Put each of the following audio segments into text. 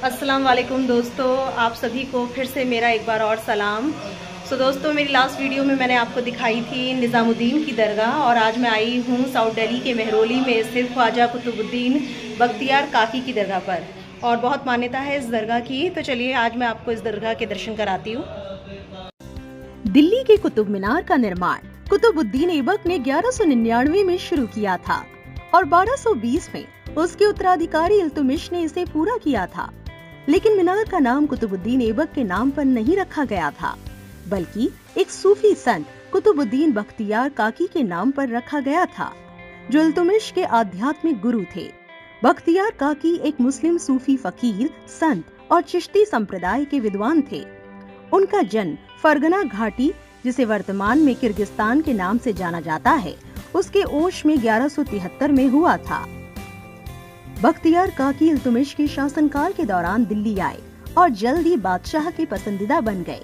अस्सलाम वालेकुम दोस्तों, आप सभी को फिर से मेरा एक बार और सलाम। दोस्तों, मेरी लास्ट वीडियो में मैंने आपको दिखाई थी निज़ामुद्दीन की दरगाह, और आज मैं आई हूँ साउथ दिल्ली के मेहरौली में स्थित ख्वाजा कुतुबुद्दीन बख्तियार काकी की दरगाह पर, और बहुत मान्यता है इस दरगाह की। तो चलिए आज मैं आपको इस दरगाह के दर्शन कराती हूँ। दिल्ली के कुतुब मीनार का निर्माण कुतुबुद्दीन ऐबक ने 1199 में शुरू किया था और 1220 में उसके उत्तराधिकारी इल्तुतमिश ने इसे पूरा किया था। लेकिन मीनार का नाम कुतुबुद्दीन ऐबक के नाम पर नहीं रखा गया था, बल्कि एक सूफी संत कुतुबुद्दीन बख्तियार काकी के नाम पर रखा गया था, जो इल्तुतमिश के आध्यात्मिक गुरु थे। बख्तियार काकी एक मुस्लिम सूफी फकीर, संत और चिश्ती संप्रदाय के विद्वान थे। उनका जन्म फरगना घाटी, जिसे वर्तमान में किर्गिस्तान के नाम से जाना जाता है, उसके ओश में 1173 में हुआ था। बख्तियार काकी इल्तुतमिश के शासनकाल के दौरान दिल्ली आए और जल्द ही बादशाह के पसंदीदा बन गए।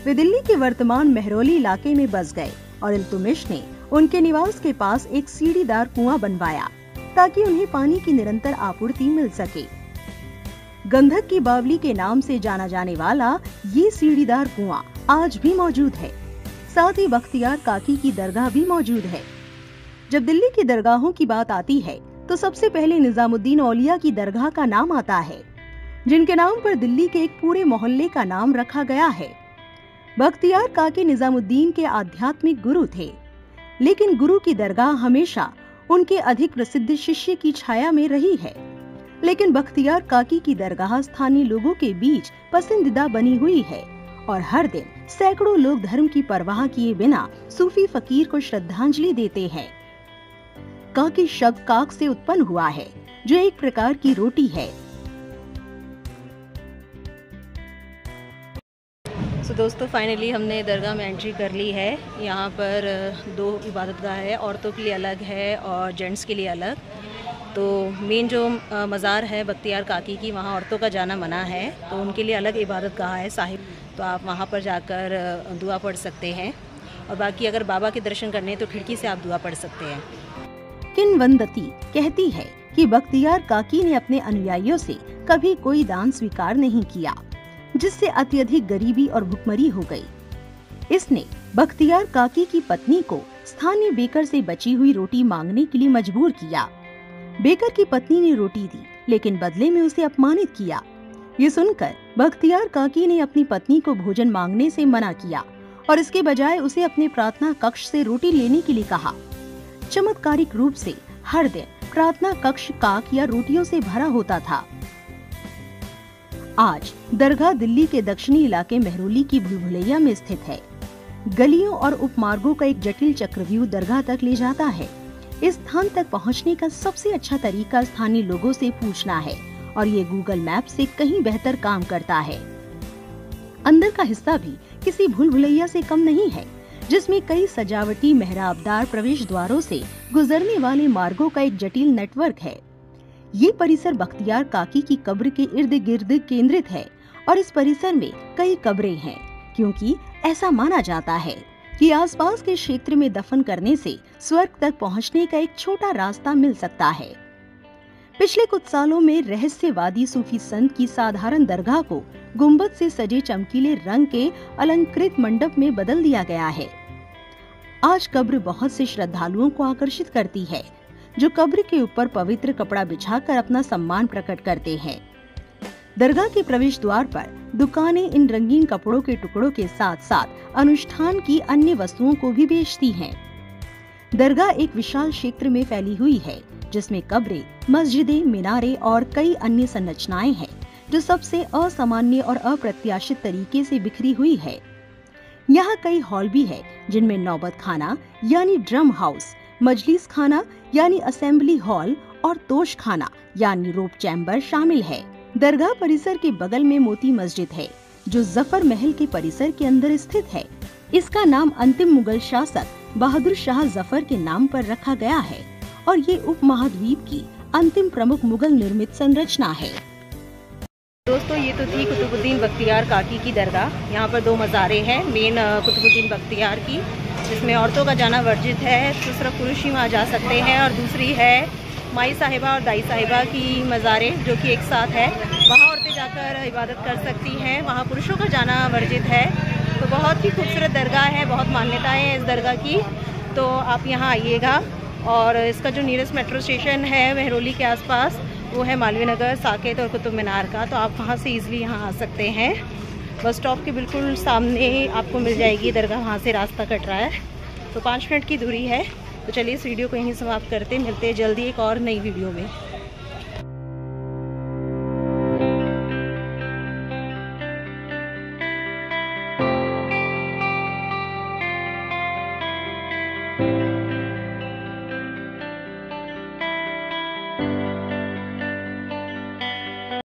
वे दिल्ली के वर्तमान मेहरौली इलाके में बस गए और इल्तुतमिश ने उनके निवास के पास एक सीढ़ीदार कुआं बनवाया ताकि उन्हें पानी की निरंतर आपूर्ति मिल सके। गंधक की बावली के नाम से जाना जाने वाला ये सीढ़ीदार कुआं आज भी मौजूद है। साथ ही बख्तियार काकी की दरगाह भी मौजूद है। जब दिल्ली की दरगाहों की बात आती है तो सबसे पहले निजामुद्दीन औलिया की दरगाह का नाम आता है, जिनके नाम पर दिल्ली के एक पूरे मोहल्ले का नाम रखा गया है। बख्तियार काकी निजामुद्दीन के आध्यात्मिक गुरु थे, लेकिन गुरु की दरगाह हमेशा उनके अधिक प्रसिद्ध शिष्य की छाया में रही है। लेकिन बख्तियार काकी की दरगाह स्थानीय लोगों के बीच पसंदीदा बनी हुई है और हर दिन सैकड़ों लोग धर्म की परवाह किए बिना सूफी फकीर को श्रद्धांजलि देते हैं। काकी शब्द काक से उत्पन्न हुआ है, जो एक प्रकार की रोटी है। दोस्तों, फाइनली हमने दरगाह में एंट्री कर ली है। यहाँ पर 2 इबादतगाह है, औरतों के लिए अलग है और जेंट्स के लिए अलग। तो मेन जो मज़ार है बख्तियार काकी की, वहाँ औरतों का जाना मना है, तो उनके लिए अलग इबादतगाह है साहिब। तो आप वहाँ पर जाकर दुआ पढ़ सकते हैं, और बाकी अगर बाबा के दर्शन करने हैं तो खिड़की से आप दुआ पढ़ सकते हैं। किंवदंती कहती है कि बख्तियार काकी ने अपने अनुयायियों से कभी कोई दान स्वीकार नहीं किया, जिससे अत्यधिक गरीबी और भुखमरी हो गई। इसने बख्तियार काकी की पत्नी को स्थानीय बेकर से बची हुई रोटी मांगने के लिए मजबूर किया। बेकर की पत्नी ने रोटी दी, लेकिन बदले में उसे अपमानित किया। ये सुनकर बख्तियार काकी ने अपनी पत्नी को भोजन मांगने से मना किया और इसके बजाय उसे अपने प्रार्थना कक्ष से रोटी लेने के लिए कहा। चमत्कारिक रूप से हर दिन प्रार्थना कक्ष काक या रोटियों से भरा होता था। आज दरगाह दिल्ली के दक्षिणी इलाके मेहरौली की भूल-भुलैया में स्थित है। गलियों और उपमार्गों का एक जटिल चक्रव्यूह दरगाह तक ले जाता है। इस स्थान तक पहुंचने का सबसे अच्छा तरीका स्थानीय लोगों से पूछना है, और ये गूगल मैप से कहीं बेहतर काम करता है। अंदर का हिस्सा भी किसी भूल-भुलैया से कम नहीं है, जिसमें कई सजावटी मेहराबदार प्रवेश द्वारों से गुजरने वाले मार्गों का एक जटिल नेटवर्क है। ये परिसर बख्तियार काकी की कब्र के इर्द गिर्द केंद्रित है, और इस परिसर में कई कब्रें हैं, क्योंकि ऐसा माना जाता है कि आसपास के क्षेत्र में दफन करने से स्वर्ग तक पहुंचने का एक छोटा रास्ता मिल सकता है। पिछले कुछ सालों में रहस्यवादी सूफी संत की साधारण दरगाह को गुंबद से सजे चमकीले रंग के अलंकृत मंडप में बदल दिया गया है। आज कब्र बहुत से श्रद्धालुओं को आकर्षित करती है, जो कब्र के ऊपर पवित्र कपड़ा बिछाकर अपना सम्मान प्रकट करते हैं। दरगाह के प्रवेश द्वार पर दुकानें इन रंगीन कपड़ों के टुकड़ों के साथ साथ अनुष्ठान की अन्य वस्तुओं को भी बेचती हैं। दरगाह एक विशाल क्षेत्र में फैली हुई है, जिसमें कब्रें, मस्जिदें, मीनारें और कई अन्य संरचनाएं हैं, जो सबसे असामान्य और अप्रत्याशित तरीके से बिखरी हुई है। यहाँ कई हॉल भी है, जिनमें नौबत खाना यानी ड्रम हाउस, मजलिस खाना यानी असेंबली हॉल और तोश खाना यानी रोप चैम्बर शामिल है। दरगाह परिसर के बगल में मोती मस्जिद है, जो जफर महल के परिसर के अंदर स्थित है। इसका नाम अंतिम मुगल शासक बहादुर शाह जफर के नाम पर रखा गया है, और ये उपमहाद्वीप की अंतिम प्रमुख मुगल निर्मित संरचना है। दोस्तों, ये तो थी कुतुबुद्दीन बख्तियार काकी की दरगाह। यहाँ पर 2 मज़ारें हैं, मेन कुतुबुद्दीन बख्तियार की जिसमें औरतों का जाना वर्जित है, तो सिर्फ पुरुष ही वहाँ जा सकते हैं। और दूसरी है माई साहिबा और दाई साहिबा की मज़ारें जो कि एक साथ है, वहाँ औरतें जाकर इबादत कर सकती हैं, वहाँ पुरुषों का जाना वर्जित है। तो बहुत ही खूबसूरत दरगाह है, बहुत मान्यताएं हैं इस दरगाह की। तो आप यहाँ आइएगा। और इसका जो नियरेस्ट मेट्रो स्टेशन है मेहरौली के आसपास वो है मालवीय नगर, साकेत और कुतुब मीनार का। तो आप वहाँ से ईज़िली यहाँ आ सकते हैं। बस स्टॉप के बिल्कुल सामने आपको मिल जाएगी दरगाह, वहाँ से रास्ता कट रहा है, तो 5 मिनट की दूरी है। तो चलिए इस वीडियो को यहीं समाप्त करते, मिलते हैं जल्दी एक और नई वीडियो में।